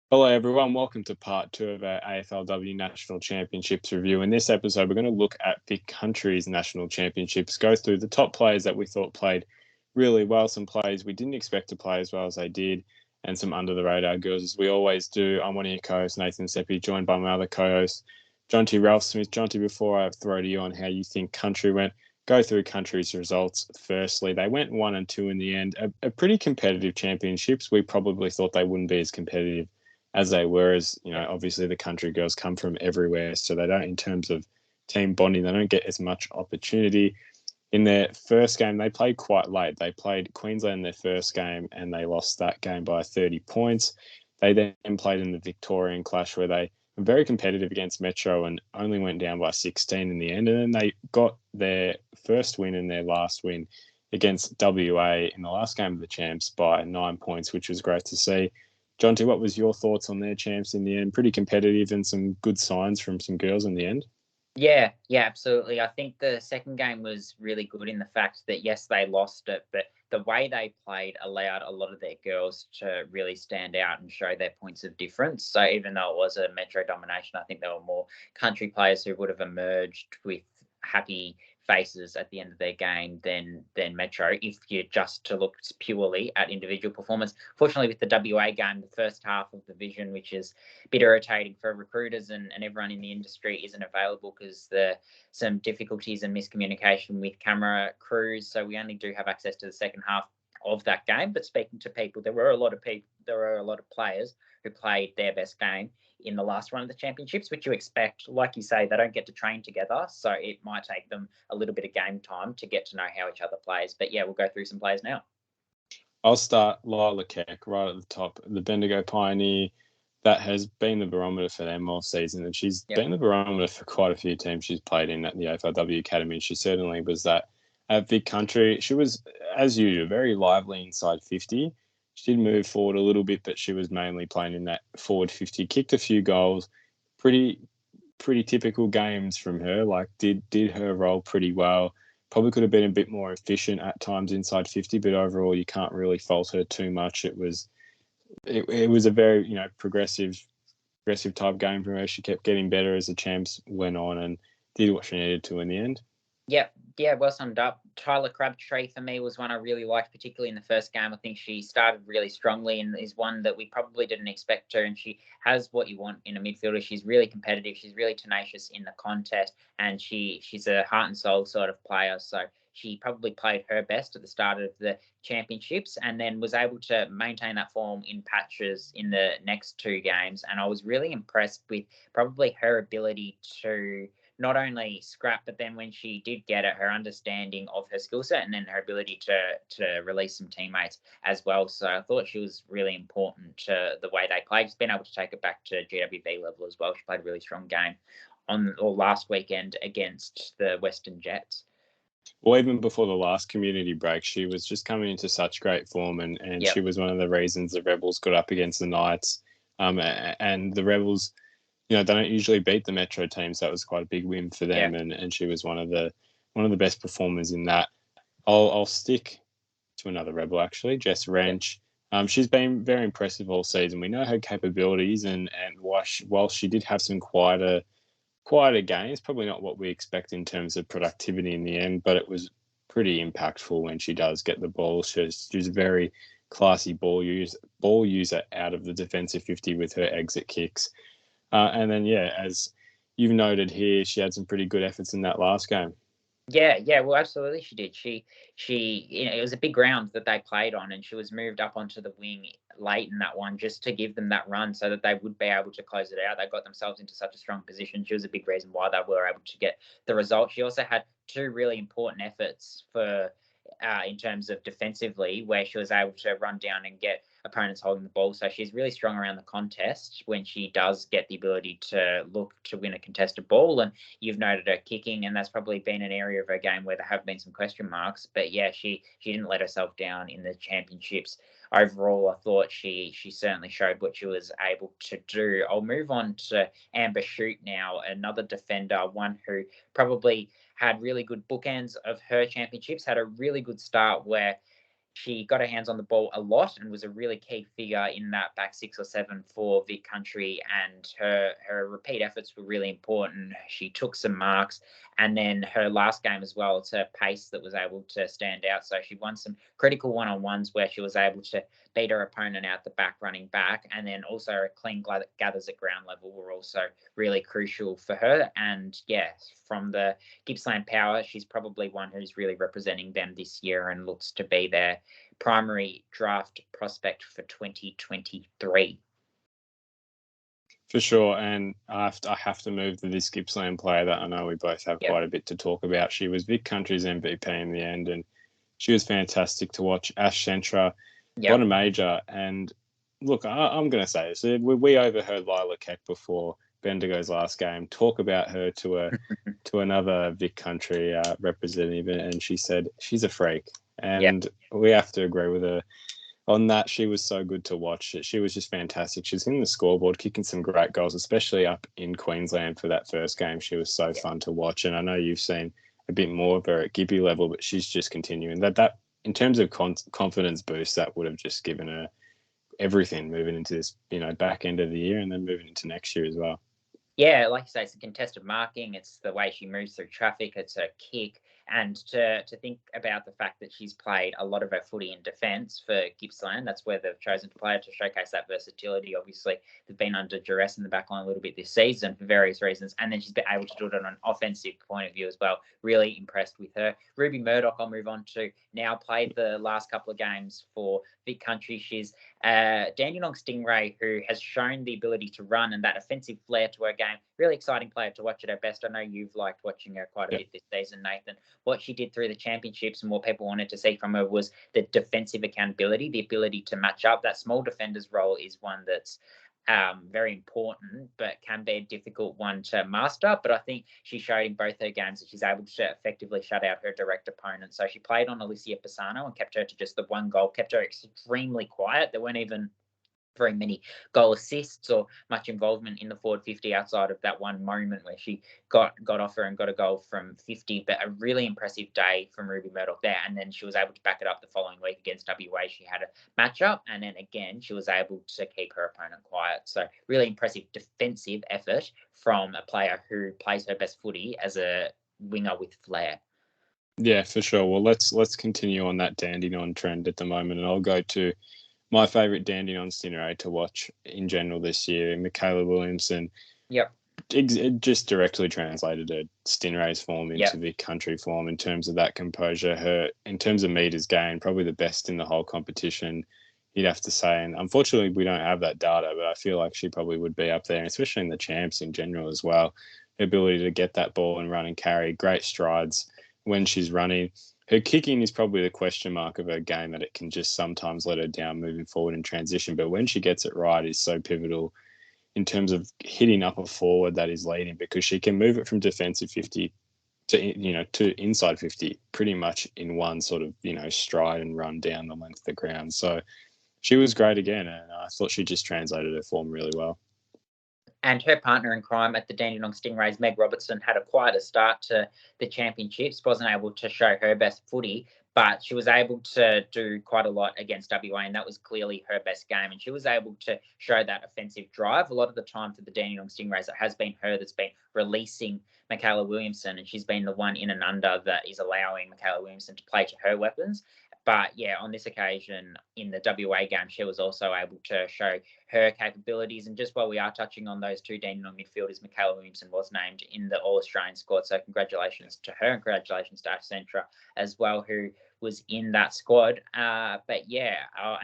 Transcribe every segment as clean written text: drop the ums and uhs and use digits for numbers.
Hello, everyone. Welcome to part two of our AFLW National Championships review. In this episode, we're going to look at Vic Country's National Championships, go through the top players that we thought played really well, some players we didn't expect to play as well as they did, and some under the radar girls, as we always do. I'm one of your co hosts, Nathan Seppi, joined by my other co host, John T. Ralph Smith. John T., before I throw to you on how you think Country went, go through Country's results firstly. They went 1-2 in the end, a pretty competitive championships. We probably thought they wouldn't be as competitive as they were, as obviously the Country girls come from everywhere, so they don't, in terms of team bonding, they don't get as much opportunity. In their first game, they played quite late. They played Queensland in their first game, and they lost that game by 30 points. They then played in the Victorian Clash, where they were very competitive against Metro and only went down by 16 in the end. And then they got their first win and their last win against WA in the last game of the champs by 9 points, which was great to see. John T, what was your thoughts on their champs in the end? Pretty competitive and some good signs from some girls in the end. Yeah, absolutely. I think the second game was really good in the fact that, yes, they lost it, but the way they played allowed a lot of their girls to really stand out and show their points of difference. So even though it was a Metro domination, I think there were more Country players who would have emerged with happy faces at the end of their game than Metro, if you just to look purely at individual performance. Fortunately, with the WA game, the first half of the vision, which is a bit irritating for recruiters and everyone in the industry, isn't available because there are some difficulties and miscommunication with camera crews. So we only do have access to the second half of that game. But speaking to people, there were a lot of players who played their best game in the last run of the championships, which you expect. Like you say, they don't get to train together, so it might take them a little bit of game time to get to know how each other plays. But yeah, we'll go through some players now. I'll start Lila Keck right at the top, the Bendigo Pioneer. That has been the barometer for them all season, and she's been the barometer for quite a few teams she's played in at the AFLW Academy, and she certainly was that at Vic Country. She was, as usual, very lively inside 50. She did move forward a little bit, but she was mainly playing in that forward 50. Kicked a few goals. Pretty typical games from her. Like did her role pretty well. Probably could have been a bit more efficient at times inside 50, but overall you can't really fault her too much. It was a very progressive type game from her. She kept getting better as the champs went on and did what she needed to in the end. Yeah, well summed up. Tyler Crabtree for me was one I really liked, particularly in the first game. I think she started really strongly and is one that we probably didn't expect her. And she has what you want in a midfielder. She's really competitive. She's really tenacious in the contest, and she's a heart and soul sort of player. So she probably played her best at the start of the championships and then was able to maintain that form in patches in the next two games. And I was really impressed with probably her ability to not only scrap, but then when she did get it, her understanding of her skill set and then her ability to release some teammates as well. So I thought she was really important to the way they played. She's been able to take it back to GWB level as well. She played a really strong game last weekend against the Western Jets. Well, even before the last community break, she was just coming into such great form, and she was one of the reasons the Rebels got up against the Knights. And the Rebels, they don't usually beat the Metro team, so that was quite a big win for them. And she was one of the best performers in that. I'll stick to another Rebel actually, Jess Wrench. She's been very impressive all season. We know her capabilities, and while she did have some quieter games, probably not what we expect in terms of productivity in the end, but it was pretty impactful when she does get the ball. She's a very classy ball user out of the defensive 50 with her exit kicks. And then, as you've noted here, she had some pretty good efforts in that last game. Yeah, well, absolutely she did. She it was a big ground that they played on, and she was moved up onto the wing late in that one just to give them that run so that they would be able to close it out. They got themselves into such a strong position. She was a big reason why they were able to get the result. She also had two really important efforts for in terms of defensively, where she was able to run down and get opponents holding the ball. So she's really strong around the contest when she does get the ability to look to win a contested ball. And you've noted her kicking, and that's probably been an area of her game where there have been some question marks. But yeah, she didn't let herself down in the championships. Overall, I thought she certainly showed what she was able to do. I'll move on to Amber Shute now, another defender, one who probably had really good bookends of her championships, had a really good start where she got her hands on the ball a lot and was a really key figure in that back 6 or 7 for Vic Country. And her repeat efforts were really important. She took some marks, and then her last game as well, it's her pace that was able to stand out. So she won some critical one-on-ones where she was able to beat her opponent out the back running back, and then also her clean gathers at ground level were also really crucial for her. And yeah, from the Gippsland Power, she's probably one who's really representing them this year and looks to be their primary draft prospect for 2023. For sure, and I have to move to this Gippsland player that I know we both have quite a bit to talk about. She was Vic Country's MVP in the end, and she was fantastic to watch. Ash Centra won a major, and look, I'm going to say this. We overheard Lila Keck before Bendigo's last game talk about her to another Vic Country representative, and she said she's a freak, and we have to agree with her on that. She was so good to watch. She was just fantastic. She's in the scoreboard, kicking some great goals, especially up in Queensland for that first game. She was so fun to watch, and I know you've seen a bit more of her at Gippy level, but she's just continuing that in terms of confidence boost, that would have just given her everything moving into this, back end of the year and then moving into next year as well. Yeah, like you say, it's a contested marking. It's the way she moves through traffic. It's her kick. And to think about the fact that she's played a lot of her footy in defence for Gippsland, that's where they've chosen to play her to showcase that versatility. Obviously, they've been under duress in the back line a little bit this season for various reasons. And then she's been able to do it on an offensive point of view as well. Really impressed with her. Ruby Murdoch, I'll move on to now, played the last couple of games for Vic Country. She's Dandenong Stingray, who has shown the ability to run and that offensive flair to her game. Really exciting player to watch at her best. I know you've liked watching her quite a bit this season, Nathan. What she did through the championships and what people wanted to see from her was the defensive accountability, the ability to match up. That small defender's role is one that's very important, but can be a difficult one to master. But I think she showed in both her games that she's able to effectively shut out her direct opponent. So she played on Alicia Pisano and kept her to just the one goal, kept her extremely quiet. There weren't even very many goal assists or much involvement in the forward 50 outside of that one moment where she got off her and got a goal from 50. But a really impressive day from Ruby Murdoch there. And then she was able to back it up the following week against WA. She had a matchup, and then again she was able to keep her opponent quiet. So really impressive defensive effort from a player who plays her best footy as a winger with flair. Yeah, for sure. Well, let's continue on that Dandenong trend at the moment, and I'll go to my favourite Dandenong Stingray to watch in general this year, Michaela Williamson. Yep. It just directly translated her Stingray's form into Vic Country form in terms of that composure. Her, in terms of metres gained, probably the best in the whole competition, you'd have to say. And unfortunately, we don't have that data, but I feel like she probably would be up there, especially in the champs in general as well. Her ability to get that ball and run and carry, great strides when she's running. Her kicking is probably the question mark of her game, that it can just sometimes let her down moving forward in transition. But when she gets it right, is so pivotal in terms of hitting up a forward that is leading, because she can move it from defensive 50 to inside 50 pretty much in one sort of, stride and run down the length of the ground. So she was great again, and I thought she just translated her form really well. And her partner in crime at the Dandenong Stingrays, Meg Robertson, had a quieter start to the championships, wasn't able to show her best footy, but she was able to do quite a lot against WA, and that was clearly her best game. And she was able to show that offensive drive. A lot of the time for the Dandenong Stingrays, it has been her that's been releasing Michaela Williamson, and she's been the one in and under that is allowing Michaela Williamson to play to her weapons. But yeah, on this occasion in the WA game, she was also able to show her capabilities. And just while we are touching on those two Dandenong midfielders, Michaela Williamson was named in the All-Australian squad. So congratulations to her, and congratulations to Ash Centra as well, who was in that squad. But yeah,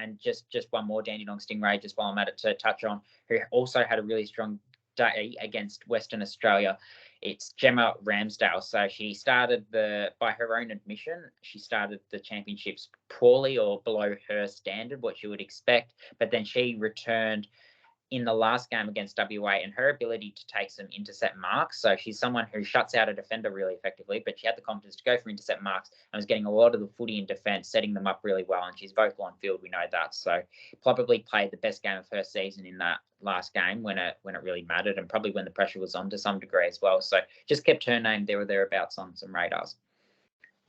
and just one more Dandenong Stingray, just while I'm at it, to touch on, who also had a really strong day against Western Australia. It's Gemma Ramsdale. So she started by her own admission, she started the championships poorly or below her standard, what you would expect. But then she returned in the last game against WA, and her ability to take some intercept marks. So she's someone who shuts out a defender really effectively, but she had the confidence to go for intercept marks and was getting a lot of the footy in defence, setting them up really well. And she's vocal on field, we know that. So probably played the best game of her season in that last game when it really mattered, and probably when the pressure was on to some degree as well. So just kept her name there or thereabouts on some radars.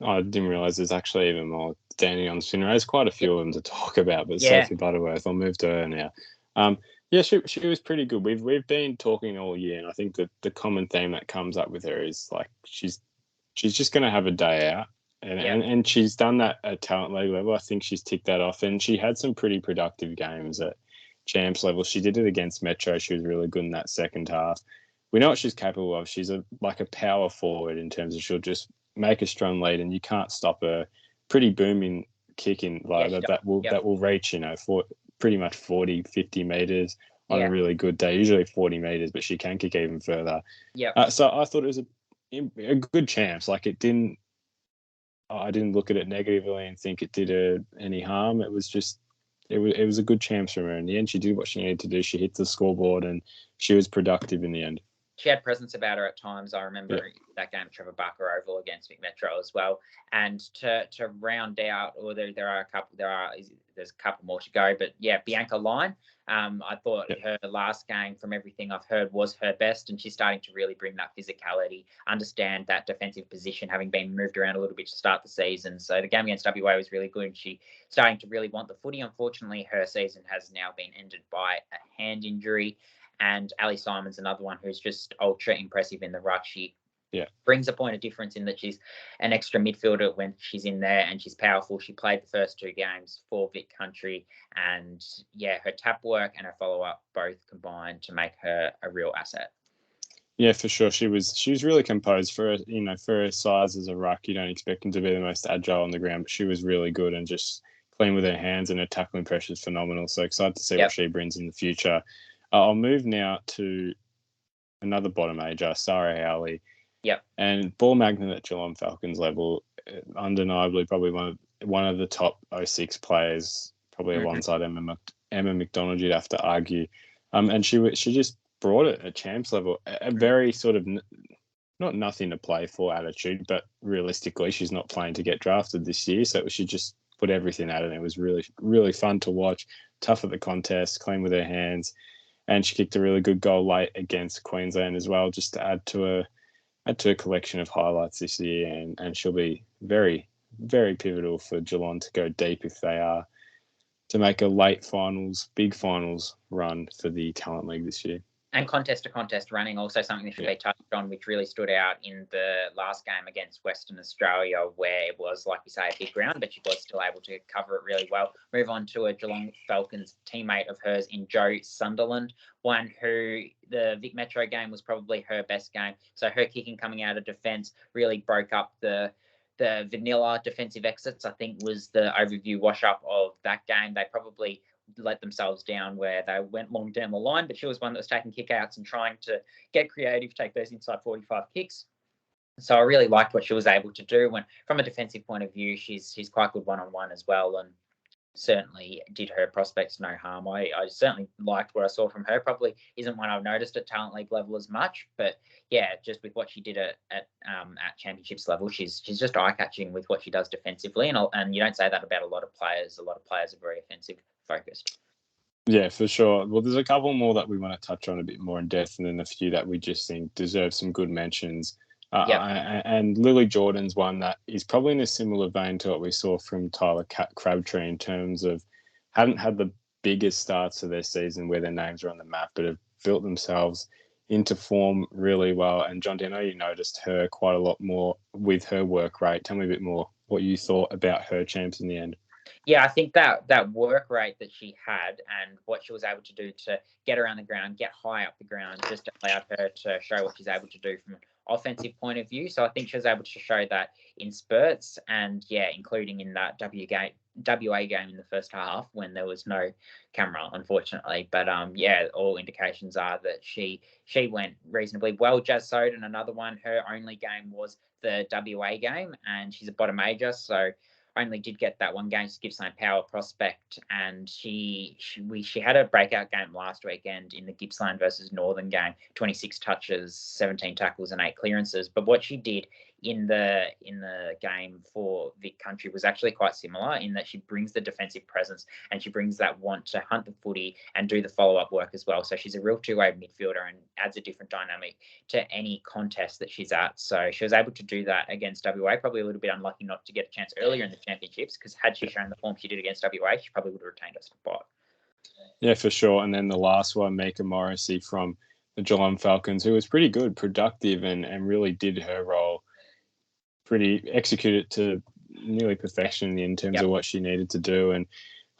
I didn't realise there's actually even more standing on spin race. Quite a few of them to talk about, but Yeah, Sophie Butterworth, I'll move to her now. Yeah, she was pretty good. We've been talking all year, and I think that the common theme that comes up with her is like she's just going to have a day out, yeah, and she's done that at talent league level. I think she's ticked that off, and she had some pretty productive games at champs level. She did it against Metro. She was really good in that second half. We know what she's capable of. She's like a power forward in terms of she'll just make a strong lead, and you can't stop her. Pretty booming kicking like yeah, that. sure. Yep, That will reach for pretty much 40, 50 meters on a yeah, really good day. Usually 40 meters, but she can kick even further. yep. So I thought it was a good chance. Like it didn't. I didn't look at it negatively and think it did her any harm. It was just. It was a good chance from her in the end. She did what she needed to do. She hit the scoreboard and she was productive in the end. She had presence about her at times. I Yeah. remember that game at Trevor Barker Oval against Vic Metro as well. And to round out, or there's a couple more to go, but yeah, Bianca Line. I thought her last game, from everything I've heard, was her best, and she's starting to really bring that physicality, understand that defensive position, having been moved around a little bit to start the season. So the game against WA was really good, and she starting to really want the footy. Unfortunately, her season has now been ended by a hand injury. And Ali Simon's another one who's just ultra impressive in the ruck. She brings a point of difference in that she's an extra midfielder when she's in there, and she's powerful. She played the first two games for Vic Country, and yeah, her tap work and her follow up both combined to make her a real asset. Yeah, for sure. She was really composed for for her size as a ruck. You don't expect them to be the most agile on the ground, but she was really good and just clean with her hands, and her tackling pressure is phenomenal. So excited to see what she brings in the future. I'll move now to another bottom ager, Sarah Howley. Yep. And ball magnet at Geelong Falcons level, undeniably probably one of the top 06 players, probably alongside Emma McDonald, you'd have to argue. And she just brought it at champs level, a very sort of not nothing to play for attitude, but realistically, she's not playing to get drafted this year, so she just put everything at it. And it was really, really fun to watch. Tough at the contest, clean with her hands, and she kicked a really good goal late against Queensland as well, just to add to a collection of highlights this year, and she'll be very, very pivotal for Geelong to go deep if they are to make a late finals, big finals run for the Talent League this year. And contest to contest running, also something that should be touched on, which really stood out in the last game against Western Australia, where it was, like you say, a big ground, but she was still able to cover it really well. Move on to a Geelong Falcons teammate of hers in Jo Sunderland, one who the Vic Metro game was probably her best game. So her kicking coming out of defence really broke up the vanilla defensive exits, I think, was the overview wash up of that game. They probably let themselves down where they went long down the line, but she was one that was taking kickouts and trying to get creative, take those inside 45 kicks. So I really liked what she was able to do. When from a defensive point of view, she's quite good one-on-one as well, and certainly did her prospects no harm. I certainly liked what I saw from her. Probably isn't one I've noticed at talent league level as much, but yeah, just with what she did at championships level, she's just eye catching with what she does defensively, and you don't say that about a lot of players. A lot of players are very offensive focused. Yeah, for sure. Well, there's a couple more that we want to touch on a bit more in depth, and then a few that we just think deserve some good mentions. And Lily Jordan's one that is probably in a similar vein to what we saw from Tyler Crabtree in terms of hadn't had the biggest starts of their season where their names are on the map, but have built themselves into form really well. And John, I know you noticed her quite a lot more with her work rate. Tell me a bit more what you thought about her champs in the end. Yeah, I think that work rate that she had and what she was able to do to get around the ground, get high up the ground, just allowed her to show what she's able to do from an offensive point of view. So I think she was able to show that in spurts, and yeah, including in that WA game in the first half when there was no camera, unfortunately. But yeah, all indications are that she went reasonably well. Jazz Soden, another one, her only game was the WA game, and she's a bottom major, so only did get that one game to Gippsland Power prospect, and she had a breakout game last weekend in the Gippsland versus Northern game, 26 touches, 17 tackles and 8 clearances. But what she did in the game for Vic Country was actually quite similar in that she brings the defensive presence and she brings that want to hunt the footy and do the follow-up work as well. So she's a real two-way midfielder and adds a different dynamic to any contest that she's at. So she was able to do that against WA. Probably a little bit unlucky not to get a chance earlier in the championships, because had she shown the form she did against WA, she probably would have retained her spot. Yeah, for sure. And then the last one, Mika Morrissey from the Geelong Falcons, who was pretty good, productive, and really did her role executed to nearly perfection in terms of what she needed to do, and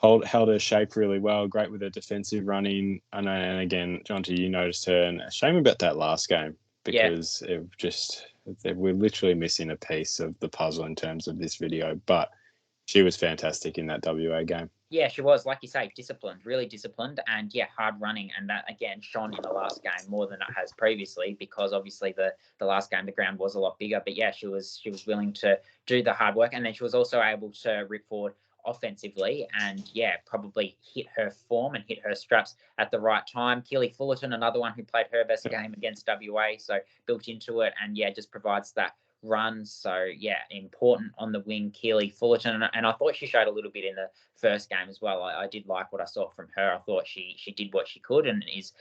held her shape really well. Great with her defensive running. And again, Jonty, you noticed her, and a shame about that last game, because we're literally missing a piece of the puzzle in terms of this video. But she was fantastic in that WA game. Yeah, she was, like you say, disciplined, really disciplined, and hard running. And that again shone in the last game more than it has previously, because obviously the last game the ground was a lot bigger. But she was willing to do the hard work, and then she was also able to rip forward offensively and probably hit her form and hit her straps at the right time. Keely Fullerton, another one who played her best game against WA, so built into it and just provides that run. So important on the wing, Keely Fullerton, and I thought she showed a little bit in the first game as well. I did like what I saw from her. I thought she did what she could, and is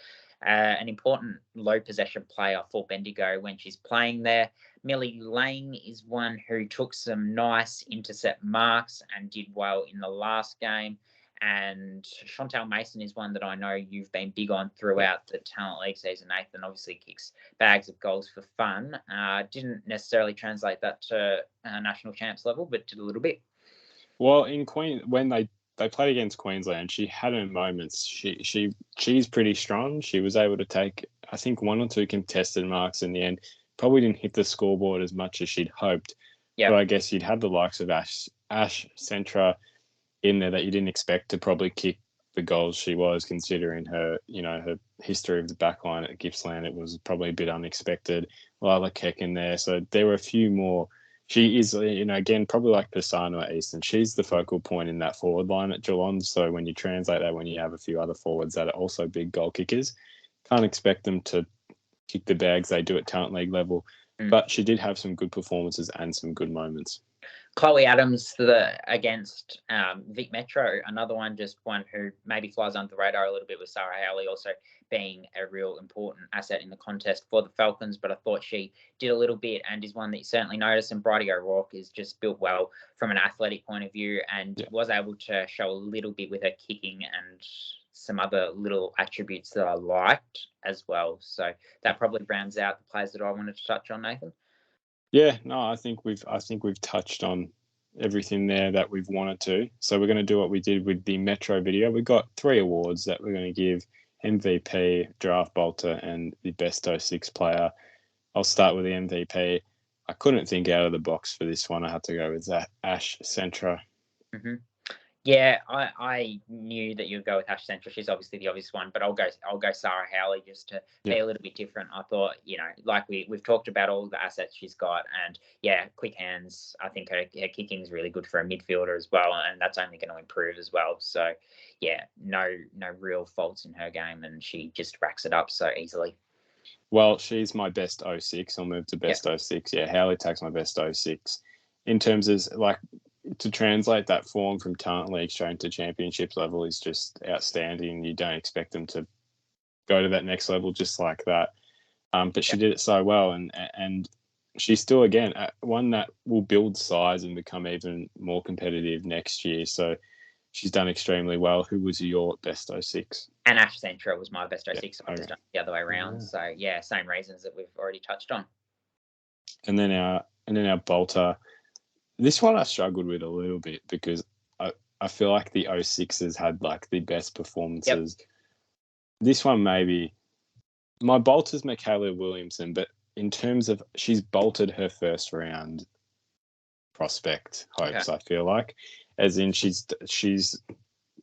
an important low possession player for Bendigo when she's playing there. Millie Lang is one who took some nice intercept marks and did well in the last game. And Chantal Mason is one that I know you've been big on throughout the Talent League season, Nathan. Obviously kicks bags of goals for fun. Didn't necessarily translate that to national champs level, but did a little bit. Well, in when they played against Queensland, she had her moments. She's pretty strong. She was able to take, I think, 1 or 2 contested marks in the end. Probably didn't hit the scoreboard as much as she'd hoped. But I guess you'd have the likes of Ash Centra in there that you didn't expect to probably kick the goals she was, considering her, her history of the backline at Gippsland. It was probably a bit unexpected. Lila Keck in there. So there were a few more. She is, again, probably like Pisano at Eastern. She's the focal point in that forward line at Geelong. So when you translate that, when you have a few other forwards that are also big goal kickers, can't expect them to kick the bags they do at Talent League level. But she did have some good performances and some good moments. Chloe Adams against Vic Metro, another one who maybe flies under the radar a little bit, with Sarah Howley also being a real important asset in the contest for the Falcons. But I thought she did a little bit and is one that you certainly notice. And Bridie O'Rourke is just built well from an athletic point of view and was able to show a little bit with her kicking and some other little attributes that I liked as well. So that probably rounds out the players that I wanted to touch on, Nathan. Yeah, no, I think we've touched on everything there that we've wanted to. So we're going to do what we did with the Metro video. We've got 3 awards that we're going to give: MVP, Draft Bolter, and the Best 06 player. I'll start with the MVP. I couldn't think out of the box for this one. I had to go with Ash Centra. Mm-hmm. Yeah, I knew that you'd go with Ash Central. She's obviously the obvious one, but I'll go Sarah Howley just to be a little bit different. I thought, like we've talked about all the assets she's got, and quick hands. I think her kicking is really good for a midfielder as well, and that's only going to improve as well. So, no real faults in her game, and she just racks it up so easily. Well, she's my best 06. I'll move to best 06. Yeah, Howley takes my best 06. In terms of to translate that form from Talent League straight into Championships level is just outstanding. You don't expect them to go to that next level just like that. But she did it so well, and she's still, again, one that will build size and become even more competitive next year. So she's done extremely well. Who was your best 06? And Ash Centra was my best 06. I just done the other way around. So same reasons that we've already touched on. And then our bolter. This one I struggled with a little bit because I feel like the 06s had the best performances. This one maybe. My bolter's Michaela Williamson, but in terms of she's bolted her first round prospect hopes, I feel like. As in she's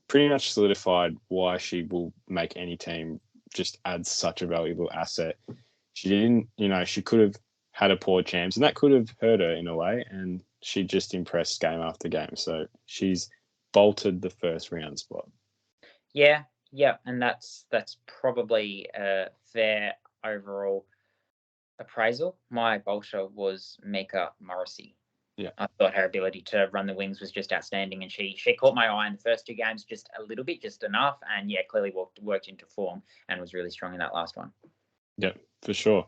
pretty much solidified why she will make any team, just adds such a valuable asset. She didn't, she could have had a poor champs, and that could have hurt her in a way, and she just impressed game after game. So she's bolted the first round spot. Yeah, and that's probably a fair overall appraisal, my bolter was Mika Morrissey. Yeah. I thought her ability to run the wings was just outstanding, and she caught my eye in the first 2 games just a little bit, just enough, and yeah, clearly worked into form and was really strong in that last one. Yeah, for sure.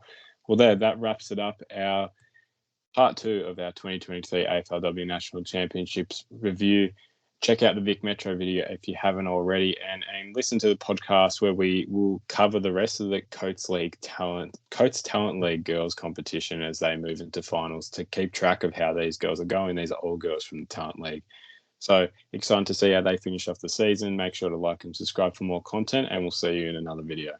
Well, that wraps it up. Our part 2 of our 2023 AFLW National Championships review. Check out the Vic Metro video if you haven't already, and listen to the podcast where we will cover the rest of the Coates Talent League girls competition as they move into finals, to keep track of how these girls are going. These are all girls from the Talent League. So excited to see how they finish off the season. Make sure to like and subscribe for more content, and we'll see you in another video.